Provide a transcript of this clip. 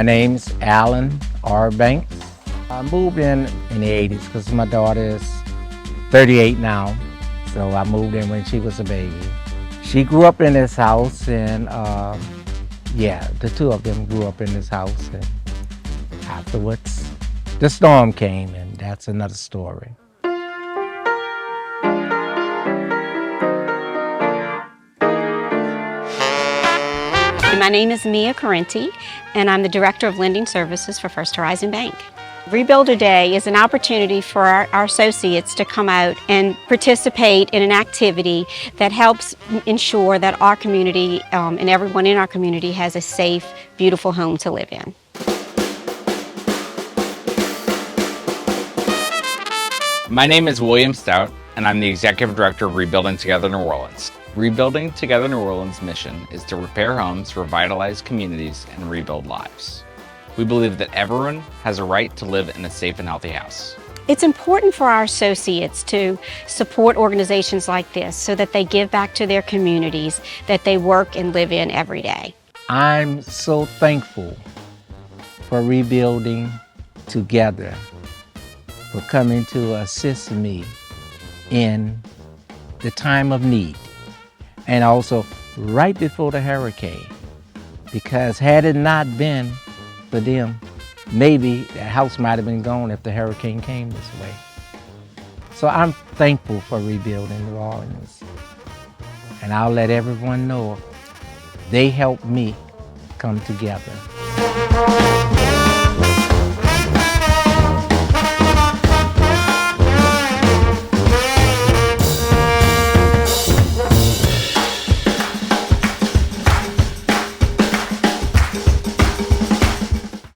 My name's Alan R. Banks. I moved in the 80s because my daughter is 38 now, so I moved in when she was a baby. She grew up in this house, and yeah, the two of them grew up in this house, and afterwards the storm came, and that's another story. My name is Mia Correnti, and I'm the Director of Lending Services for First Horizon Bank. Rebuilder Day is an opportunity for our associates to come out and participate in an activity that helps ensure that our community and everyone in our community has a safe, beautiful home to live in. My name is William Stout, and I'm the Executive Director of Rebuilding Together New Orleans. Rebuilding Together New Orleans' mission is to repair homes, revitalize communities, and rebuild lives. We believe that everyone has a right to live in a safe and healthy house. It's important for our associates to support organizations like this so that they give back to their communities that they work and live in every day. I'm so thankful for Rebuilding Together for coming to assist me in the time of need, and also right before the hurricane, because had it not been for them, maybe the house might have been gone if the hurricane came this way. So I'm thankful for Rebuilding New Orleans, and I'll let everyone know they helped me come together.